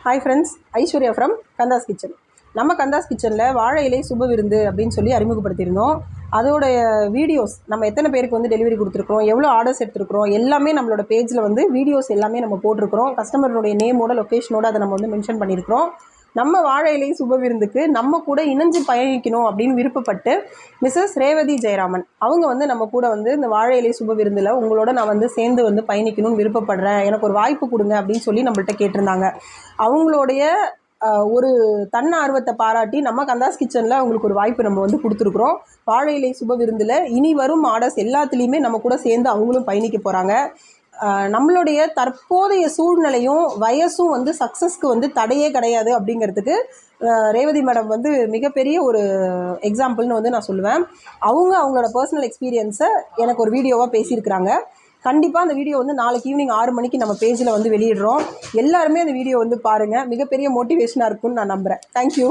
Hi friends, Aishwarya from Kandas kitchen. நம்ம கந்தாஸ் கிச்சனில் வாழை இலை சுப விருந்து அப்படின்னு சொல்லி அறிமுகப்படுத்தியிருந்தோம். அதோடைய வீடியோஸ் நம்ம எத்தனை பேருக்கு வந்து டெலிவரி கொடுத்துருக்குறோம், எவ்வளோ ஆர்டர்ஸ் எடுத்துருக்குறோம், எல்லாமே நம்மளோட பேஜில் வந்து வீடியோஸ் எல்லாமே நம்ம போட்டிருக்கிறோம். கஸ்டமருடைய நேமோட லொக்கேஷனோட அதை நம்ம வந்து மென்ஷன் பண்ணியிருக்கிறோம். நம்ம வாழை இலை சுப விருந்துக்கு நம்ம கூட இணைஞ்சு பயணிக்கணும் அப்படின்னு விருப்பப்பட்டு மிஸ்ஸஸ் ரேவதி ஜெயராமன் அவங்க வந்து நம்ம கூட வந்து இந்த வாழை இலை சுப விருந்தில் உங்களோட நான் வந்து சேர்ந்து வந்து பயணிக்கணும்னு விருப்பப்படுறேன், எனக்கு ஒரு வாய்ப்பு கொடுங்க அப்படின்னு சொல்லி நம்மள்ட்ட கேட்டிருந்தாங்க. அவங்களுடைய ஒரு தன்னார்வத்தை பாராட்டி நம்ம கந்தாஸ் கிச்சனில் அவங்களுக்கு ஒரு வாய்ப்பு நம்ம வந்து கொடுத்துருக்குறோம். வாழை இலை சுப விருந்தில் இனி வரும் ஆர்டர்ஸ் எல்லாத்துலேயுமே நம்ம கூட சேர்ந்து அவங்களும் பயணிக்க போகிறாங்க. நம்மளுடைய தற்போதைய சூழ்நிலையும் வயசும் வந்து சக்ஸஸ்க்கு வந்து தடையே கிடையாது அப்படிங்கிறதுக்கு ரேவதி மேடம் வந்து மிகப்பெரிய ஒரு எக்ஸாம்பிள்னு வந்து நான் சொல்லுவேன். அவங்களோட பர்சனல் எக்ஸ்பீரியன்ஸை எனக்கு ஒரு வீடியோவாக பேசியிருக்கிறாங்க. கண்டிப்பாக அந்த வீடியோ வந்து நாளைக்கு ஈவினிங் 6 மணிக்கு நம்ம பேஜில் வந்து வெளியிடுறோம். எல்லாருமே அந்த வீடியோ வந்து பாருங்கள், மிகப்பெரிய மோட்டிவேஷனாக இருக்கும்னு நான் நம்புகிறேன். தேங்க்யூ.